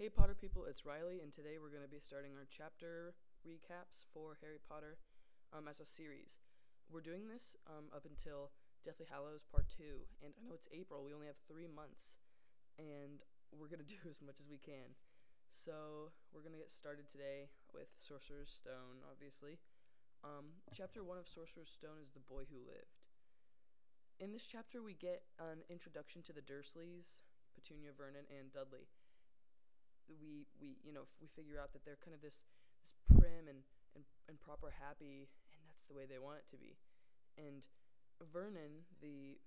Hey Potter people, it's Riley, and today we're going to be starting our chapter recaps for Harry Potter as a series. We're doing this up until Deathly Hallows Part 2, and I know it's April, we only have 3 months, and we're going to do as much as we can. So, we're going to get started today with Sorcerer's Stone, obviously. Chapter 1 of Sorcerer's Stone is The Boy Who Lived. In this chapter, we get an introduction to the Dursleys, Petunia, Vernon, and Dudley. We figure out that they're kind of this prim and proper happy, and that's the way they want it to be. And Vernon, the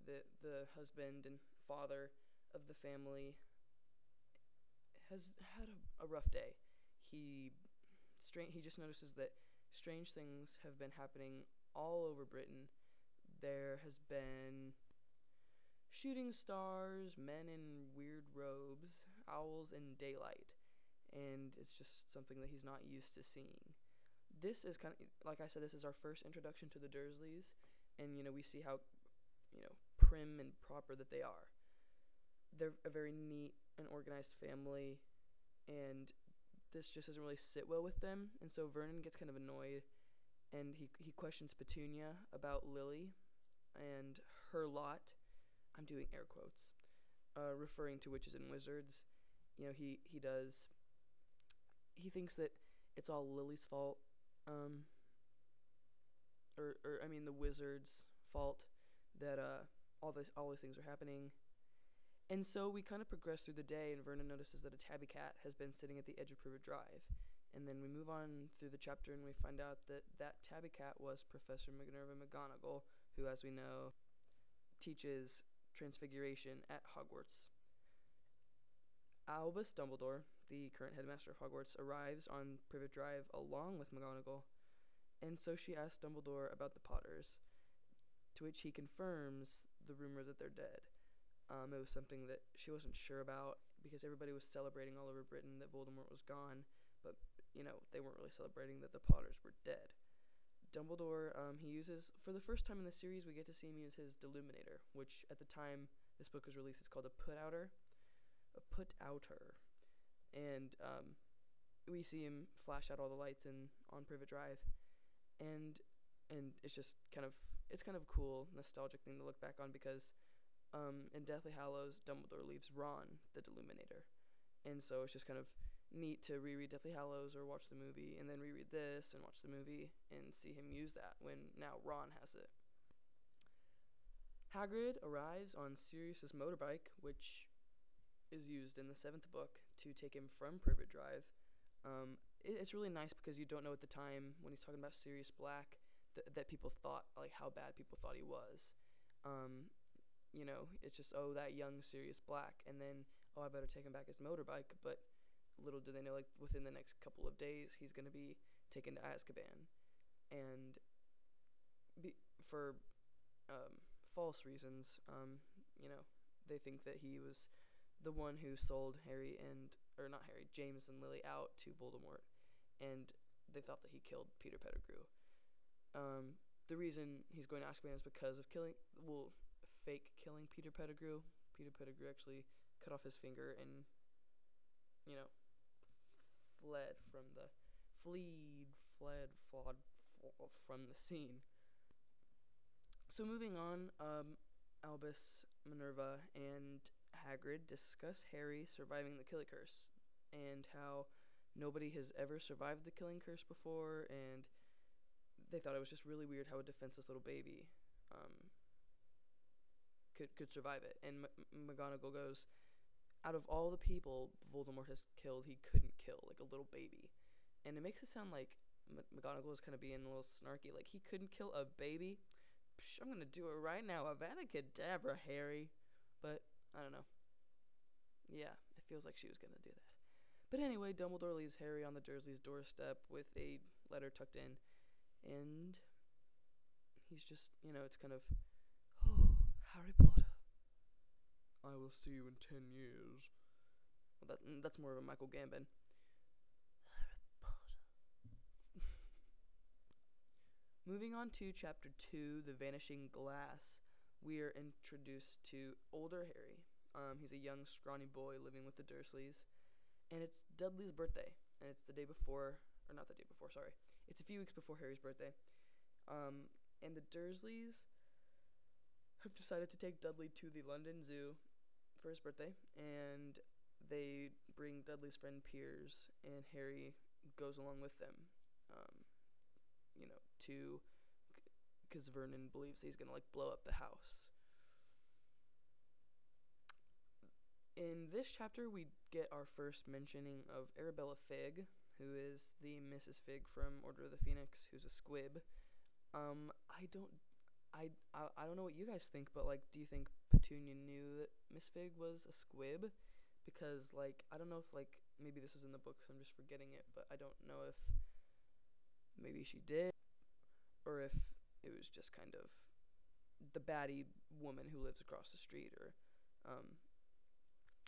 husband and father of the family, has had a rough day. He just notices that strange things have been happening all over Britain. There has been shooting stars, men in weird robes, owls in daylight, and it's just something that he's not used to seeing. This is kind of, like I said, this is our first introduction to the Dursleys, and, we see how, prim and proper that they are. They're a very neat and organized family, and this just doesn't really sit well with them, and so Vernon gets kind of annoyed, and he questions Petunia about Lily and her lot. I'm doing air quotes, referring to witches and wizards. He thinks that it's all Lily's fault, the wizard's fault that all these things are happening. And so we kind of progress through the day, and Vernon notices that a tabby cat has been sitting at the edge of Privet Drive. And then we move on through the chapter, and we find out that tabby cat was Professor Minerva McGonagall, who, as we know, teaches Transfiguration at Hogwarts. Albus Dumbledore, the current headmaster of Hogwarts, arrives on Privet Drive along with McGonagall, and so she asks Dumbledore about the Potters, to which he confirms the rumor that they're dead. It was something that she wasn't sure about, because everybody was celebrating all over Britain that Voldemort was gone, but, they weren't really celebrating that the Potters were dead. Dumbledore, he uses, for the first time in the series, we get to see him use his Deluminator, which at the time this book was released, it's called a put-outer. And we see him flash out all the lights on Privet Drive, and it's just kind of a cool, nostalgic thing to look back on, because in Deathly Hallows, Dumbledore leaves Ron the Deluminator, and so it's just kind of neat to reread Deathly Hallows or watch the movie, and then reread this and watch the movie and see him use that when now Ron has it. Hagrid arrives on Sirius's motorbike, which is used in the 7th book to take him from Privet Drive. It's really nice because you don't know at the time when he's talking about Sirius Black that people thought, like, how bad people thought he was. It's just, that young Sirius Black, and then, I better take him back his motorbike, but little do they know, like, within the next couple of days, he's going to be taken to Azkaban. And for false reasons, they think that he was the one who sold James and Lily out to Voldemort, and they thought that he killed Peter Pettigrew. The reason he's going to Azkaban is because of fake killing Peter Pettigrew. Peter Pettigrew actually cut off his finger and, fled from the scene. So moving on, Albus, Minerva, and Hagrid discuss Harry surviving the Killing Curse, and how nobody has ever survived the Killing Curse before, and they thought it was just really weird how a defenseless little baby could survive it. And McGonagall goes, out of all the people Voldemort has killed, he couldn't kill, like, a little baby. And it makes it sound like McGonagall is kind of being a little snarky, like, he couldn't kill a baby? Psh, I'm gonna do it right now. Avada Kedavra, Harry. But I don't know. Yeah, it feels like she was gonna do that. But anyway, Dumbledore leaves Harry on the Dursleys' doorstep with a letter tucked in, and he's just, it's kind of, oh, Harry Potter, I will see you in 10 years. Well, that's more of a Michael Gambon. Harry Potter. Moving on to Chapter 2, The Vanishing Glass, we are introduced to older Harry. He's a young, scrawny boy living with the Dursleys, and it's Dudley's birthday, and it's the day before, or not the day before, sorry. It's a few weeks before Harry's birthday. And the Dursleys have decided to take Dudley to the London Zoo for his birthday, and they bring Dudley's friend Piers, and Harry goes along with them, because Vernon believes he's gonna like blow up the house. In this chapter, we get our first mentioning of Arabella Figg, who is the Mrs. Figg from Order of the Phoenix, who's a squib. I don't know what you guys think, but like, do you think Petunia knew that Miss Figg was a squib? Because like, I don't know if like maybe this was in the book, so I'm just forgetting it, but I don't know if maybe she did, or if it was just kind of the baddie woman who lives across the street, or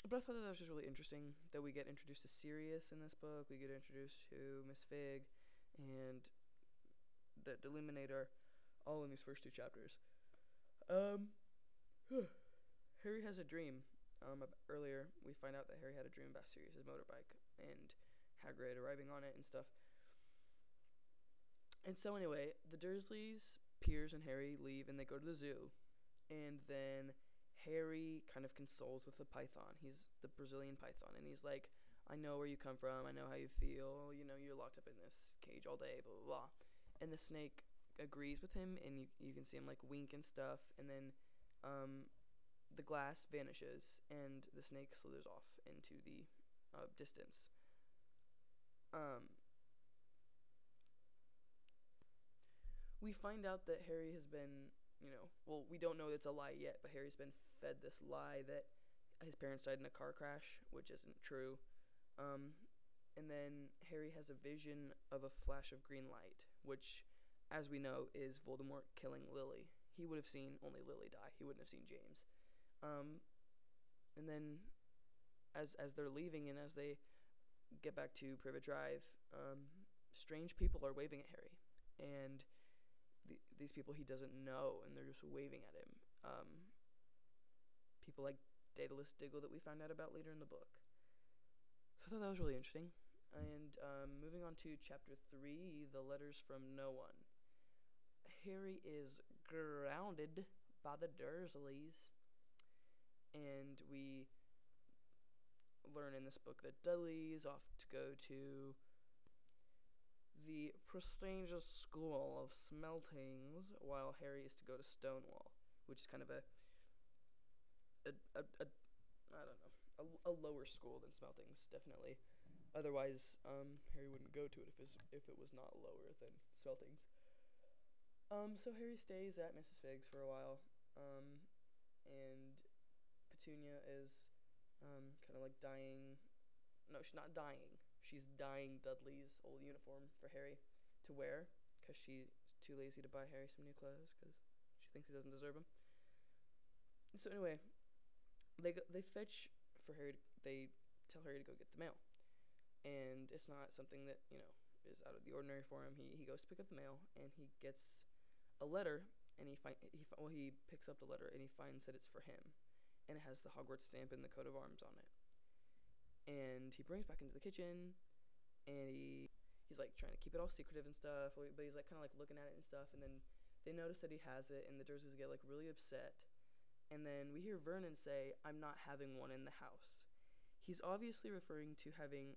but I thought that was just really interesting that we get introduced to Sirius in this book. We get introduced to Miss Figg and the Deluminator, all in these first two chapters. Harry has a dream. Earlier, we find out that Harry had a dream about Sirius's motorbike and Hagrid arriving on it and stuff. And so anyway, the Dursleys, Piers, and Harry leave, and they go to the zoo. And then Harry kind of consoles with the python. He's the Brazilian python, and he's like, I know where you come from, I know how you feel, you're locked up in this cage all day, blah, blah, blah. And the snake agrees with him, and you can see him, like, wink and stuff, and then, the glass vanishes, and the snake slithers off into the, distance. We find out that Harry has been, we don't know it's a lie yet, but Harry's been fed this lie that his parents died in a car crash, which isn't true. And then Harry has a vision of a flash of green light, which, as we know, is Voldemort killing Lily. He would have seen only Lily die. He wouldn't have seen James. And then, as they're leaving and as they get back to Privet Drive, strange people are waving at Harry, and these people he doesn't know, and they're just waving at him. People like Daedalus Diggle that we find out about later in the book. So I thought that was really interesting. And moving on to chapter 3, The Letters from No One. Harry is grounded by the Dursleys, and we learn in this book that Dudley is off to go to the prestigious school of Smeltings, while Harry is to go to Stonewall, which is kind of a lower school than Smeltings, definitely. Otherwise, Harry wouldn't go to it if it was not lower than Smeltings. So Harry stays at Mrs. Figg's for a while, and Petunia is kind of like dying. No, she's not dying. She's dyeing Dudley's old uniform for Harry to wear, because she's too lazy to buy Harry some new clothes, because she thinks he doesn't deserve them. So anyway, they fetch for Harry. They tell Harry to go get the mail, and it's not something that is out of the ordinary for him. He goes to pick up the mail, and he gets a letter, and he picks up the letter, and he finds that it's for him, and it has the Hogwarts stamp and the coat of arms on it. And he brings back into the kitchen, and he's like trying to keep it all secretive and stuff, but he's like kind of like looking at it and stuff, and then they notice that he has it, and the Dursleys get like really upset, and then we hear Vernon say, I'm not having one in the house. He's obviously referring to having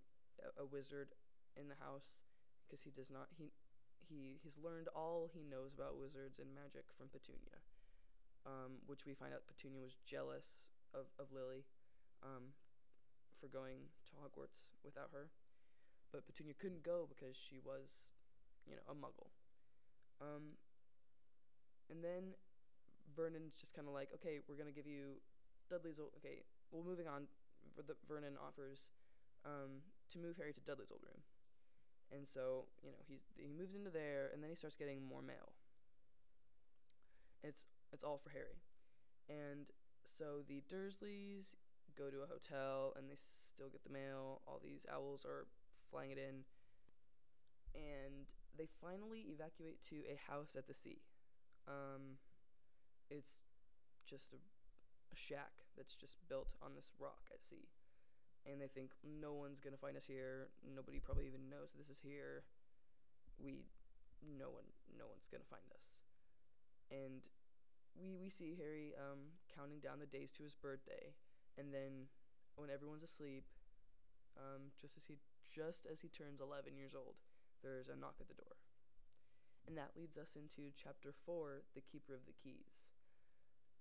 a wizard in the house, because he does not, he's learned all he knows about wizards and magic from Petunia, which we find out Petunia was jealous of Lily, for going to Hogwarts without her, but Petunia couldn't go because she was, a muggle. And then Vernon's just kind of like, okay, we're gonna give you Dudley's old. Okay, well, moving on. Vernon offers to move Harry to Dudley's old room, and so he moves into there, and then he starts getting more mail. It's all for Harry, and so the Dursleys go to a hotel, and they still get the mail. All these owls are flying it in, and they finally evacuate to a house at the sea. It's just a shack that's just built on this rock at sea, and they think no one's gonna find us here. Nobody probably even knows this is here. No one's gonna find us. And we see Harry counting down the days to his birthday, and then when everyone's asleep, just as he turns 11 years old, there's a knock at the door. And that leads us into chapter 4, The Keeper of the Keys.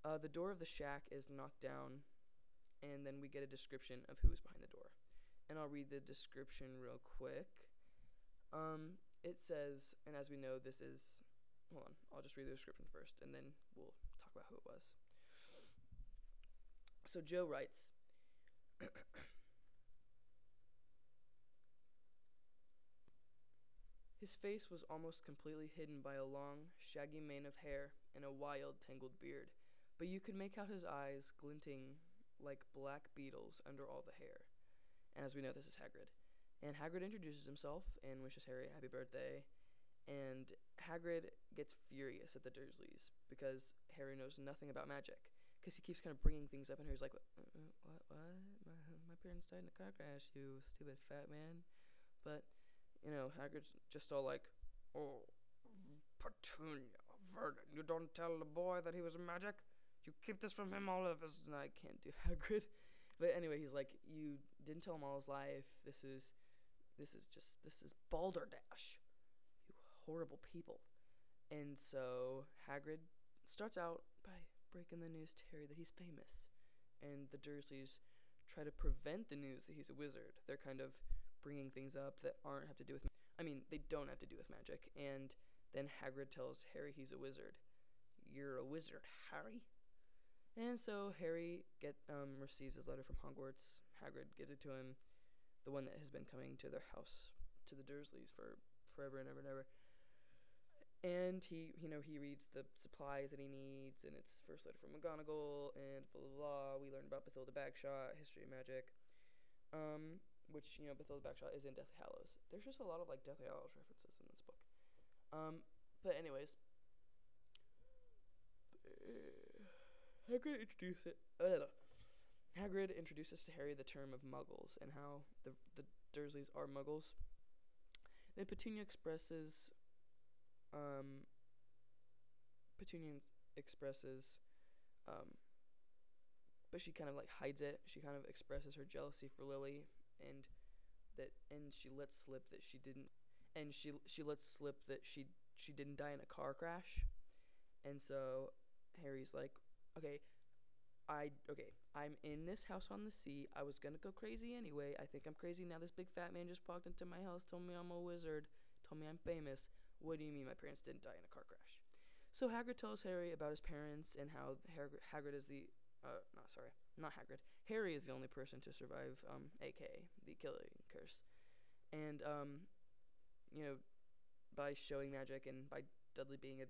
The door of the shack is knocked down, and then we get a description of who is behind the door. And I'll read the description real quick. It says, and as we know, this is, hold on, I'll just read the description first, and then we'll talk about who it was. So Joe writes, his face was almost completely hidden by a long, shaggy mane of hair and a wild, tangled beard, but you could make out his eyes glinting like black beetles under all the hair. And as we know, this is Hagrid. And Hagrid introduces himself and wishes Harry a happy birthday. And Hagrid gets furious at the Dursleys because Harry knows nothing about magic. Because he keeps kind of bringing things up, and Harry's like, what? My parents died in a car crash, you stupid fat man. But Hagrid's just all like, oh, Petunia, Vernon, you don't tell the boy that he was magic? You keep this from him all of his... No, I can't do Hagrid. But anyway, he's like, you didn't tell him all his life. This is balderdash. You horrible people. And so Hagrid starts out by breaking the news to Harry that he's famous. And the Dursleys try to prevent the news that he's a wizard. They're kind of bringing things up that have to do with... they don't have to do with magic. And then Hagrid tells Harry he's a wizard. You're a wizard, Harry? And so Harry receives his letter from Hogwarts. Hagrid gives it to him, the one that has been coming to their house, to the Dursleys for forever and ever and ever. And he reads the supplies that he needs, and it's first letter from McGonagall, and blah, blah, blah. We learn about Bathilda Bagshot, history of magic. Which, Bathilda Bagshot is in Deathly Hallows. There's just a lot of, Deathly Hallows references in this book. But anyways, Hagrid introduces to Harry the term of Muggles and how the Dursleys are Muggles. Then Petunia expresses, but she kind of hides it. She kind of expresses her jealousy for Lily, and she lets slip that she didn't die in a car crash. And so Harry's like, I'm in this house on the sea. I was gonna go crazy anyway. I think I'm crazy now. This big fat man just walked into my house, told me I'm a wizard, told me I'm famous. What do you mean my parents didn't die in a car crash? So Hagrid tells Harry about his parents and how Hagrid is the Harry is the only person to survive aka the killing curse. And by showing magic and by Dudley being a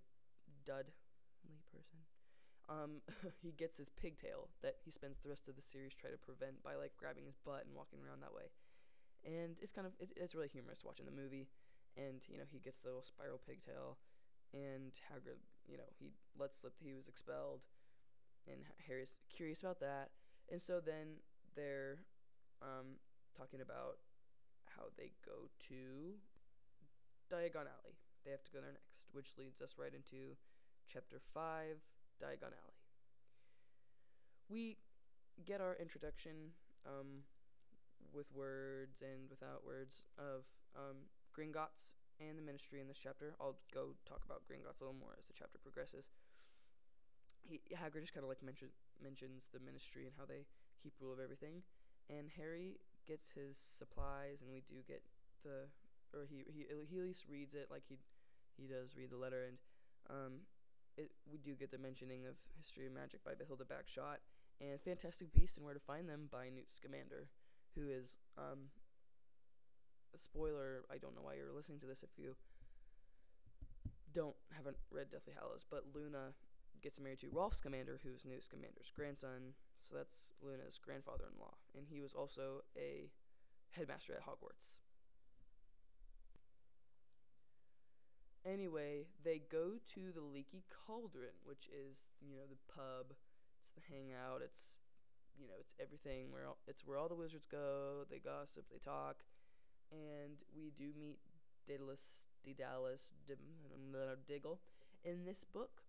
dudley person, he gets his pigtail that he spends the rest of the series trying to prevent by grabbing his butt and walking around that way. And it's really humorous watching the movie. And he gets the little spiral pigtail, and Hagrid he lets slip that he was expelled, and Harry's curious about that. And so then they're talking about how they go to Diagon Alley. They have to go there next, which leads us right into chapter 5, Diagon Alley. We get our introduction with words and without words of Gringotts and the Ministry in this chapter. I'll go talk about Gringotts a little more as the chapter progresses. Hagrid just kind of mentions the Ministry and how they keep rule of everything, and Harry gets his supplies, and we do get he at least reads it, he does read the letter, and we do get the mentioning of History of Magic by Bathilda Bagshot and Fantastic Beasts and Where to Find Them by Newt Scamander, who is a spoiler. I don't know why you're listening to this if you haven't read Deathly Hallows, but Luna gets married to Rolf Scamander, who's Newt Scamander's grandson, so that's Luna's grandfather-in-law, and he was also a headmaster at Hogwarts. Anyway, they go to the Leaky Cauldron, which is, the pub, it's the hangout, it's it's everything it's where all the wizards go. They gossip, they talk, and we do meet Daedalus Diggle in this book,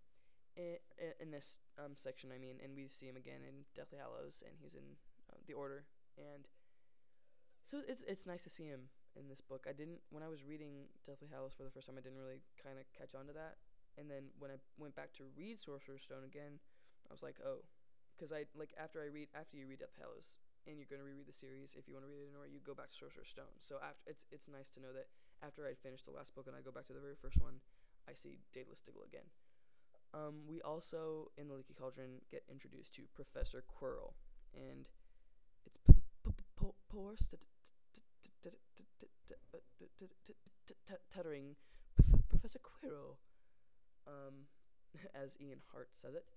in this section, I mean, and we see him again in Deathly Hallows, and he's in the Order, and so it's nice to see him in this book. When I was reading Deathly Hallows for the first time, I didn't really kind of catch on to that, and then when I went back to read Sorcerer's Stone again, I was like, oh, because after you read Deathly Hallows, and you're going to reread the series, if you want to read it in order, you go back to Sorcerer's Stone. So it's nice to know that after I finish the last book and I go back to the very first one, I see Daedalus Diggle again. We also, in the Leaky Cauldron, get introduced to Professor Quirrell, and it's tuttering Professor Quirrell, as Ian Hart says it,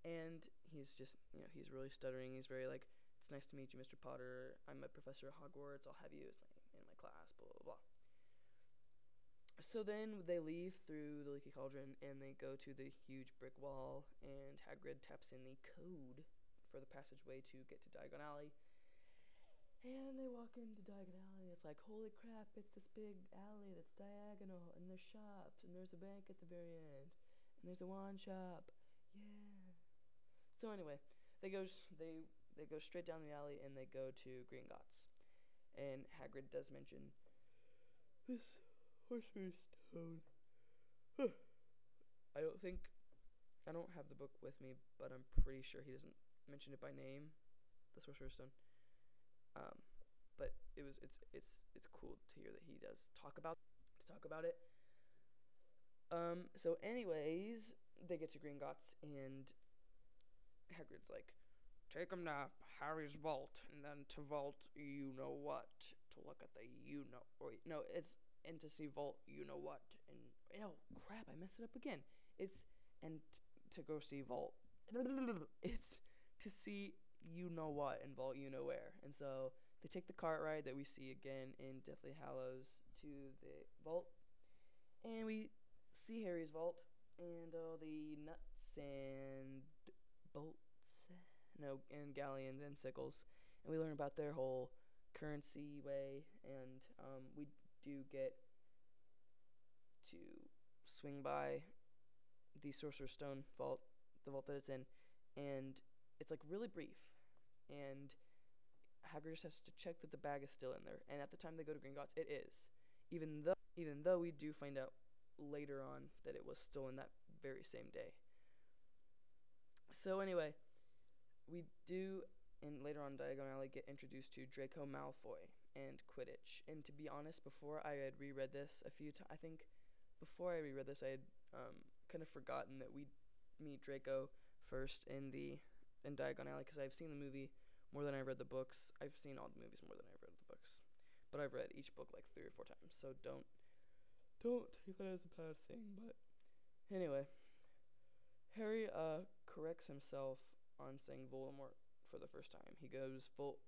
and he's just, he's really stuttering. He's very like, it's nice to meet you, Mr. Potter. I'm a professor at Hogwarts. I'll have you in my class, blah, blah, blah. So then they leave through the Leaky Cauldron, and they go to the huge brick wall, and Hagrid taps in the code for the passageway to get to Diagon Alley. And they walk into Diagon Alley. It's like, holy crap, it's this big alley that's diagonal, and there's shops, and there's a bank at the very end, and there's a wand shop. Yeah. So anyway, they go straight down the alley, and they go to Gringotts. And Hagrid does mention this Sorcerer's Stone. I don't have the book with me, but I'm pretty sure he doesn't mention it by name, the Sorcerer's Stone. But it's cool to hear that he does talk about it. So anyways, they get to Gringotts, and Hagrid's like, take him to Harry's vault, and then to vault you-know-what, to look at the and to see vault you-know-what, and, crap, I messed it up again. To go see vault. It's to see you-know-what and vault you-know-where. And so they take the cart ride that we see again in Deathly Hallows to the vault, and we see Harry's vault, and all the nuts and bolts, and galleons and sickles, and we learn about their whole currency way, and we do get to swing by the Sorcerer's Stone vault, the vault that it's in, and it's like really brief, and Hagrid just has to check that the bag is still in there, and at the time they go to Gringotts, it is, even though we do find out later on that it was still in that very same day. So anyway, we do, and later on Diagon Alley, get introduced to Draco Malfoy and Quidditch. And to be honest, before I had reread this a few times, I think before I reread this, I had kind of forgotten that we meet Draco first in Diagon Alley, because I've seen the movie more than I've read the books. I've seen all the movies more than I've read the books, but I've read each book like 3 or 4 times, so don't take that as a bad thing. But anyway, Harry corrects himself on saying Voldemort for the first time. He goes full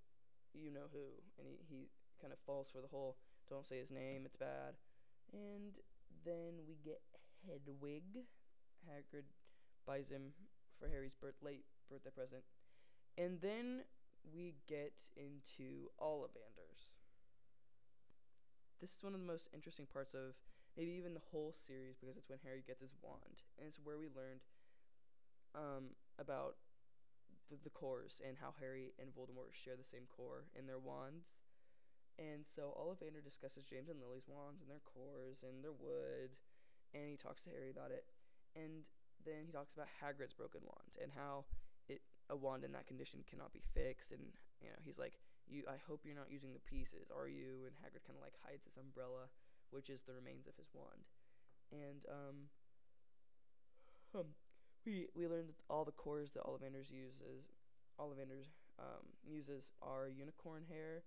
you-know-who, and he kind of falls for the whole don't say his name, it's bad. And then we get Hedwig. Hagrid buys him for Harry's late birthday present. And then we get into Ollivanders. This is one of the most interesting parts of maybe even the whole series, because it's when Harry gets his wand, and it's where we learned about the cores, and how Harry and Voldemort share the same core in their wands. And so Ollivander discusses James and Lily's wands and their cores and their wood, and he talks to Harry about it. And then he talks about Hagrid's broken wand, and how a wand in that condition cannot be fixed. And he's like, I hope you're not using the pieces, are you? And Hagrid kind of like hides his umbrella, which is the remains of his wand. And we learned that all the cores that Ollivander uses are unicorn hair,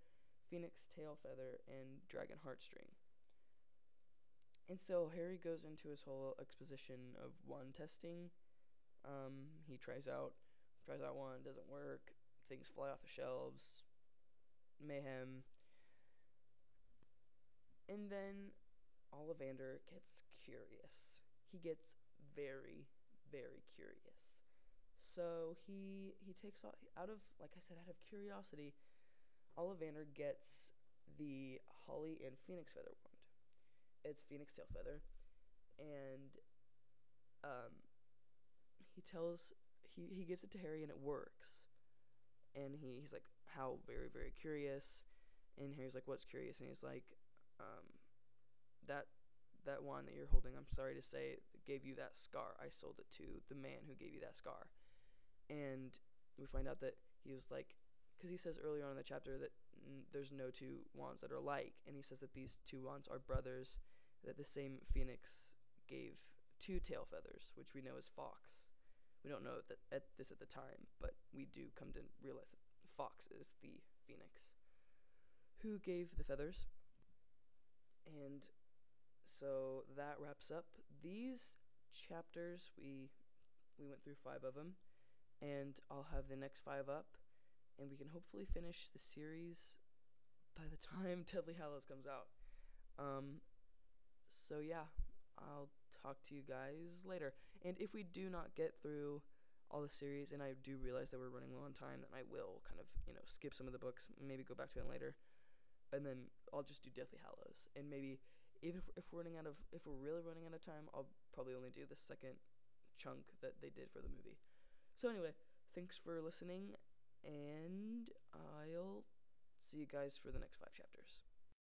phoenix tail feather, and dragon heartstring. And so Harry goes into his whole exposition of wand testing. He tries out one, doesn't work, things fly off the shelves, mayhem. And then Ollivander gets curious. He gets very, very curious. So he takes off out of, like I said, out of curiosity. Ollivander gets the Holly and Phoenix Feather wand. It's Phoenix Tail Feather, and um, he gives it to Harry, and it works. And he's like, how very, very curious. And Harry's like, what's curious? And he's like, um, that wand that you're holding, I'm sorry to say, gave you that scar. I sold it to the man who gave you that scar. And we find out that he was like, because he says earlier on in the chapter that there's no two wands that are alike, and he says that these two wands are brothers, that the same phoenix gave two tail feathers, which we know is Fox. We don't know that at the time, but we do come to realize that Fox is the phoenix who gave the feathers. And so that wraps up these chapters. We went through 5 of them, and I'll have the next 5 up, and we can hopefully finish the series by the time Deathly Hallows comes out. So yeah, I'll talk to you guys later. And if we do not get through all the series, and I do realize that we're running low on time, then I will kind of, skip some of the books, maybe go back to it later, and then I'll just do Deathly Hallows. And maybe if we're really running out of time, I'll probably only do the second chunk that they did for the movie. So anyway, thanks for listening, and I'll see you guys for the next 5 chapters.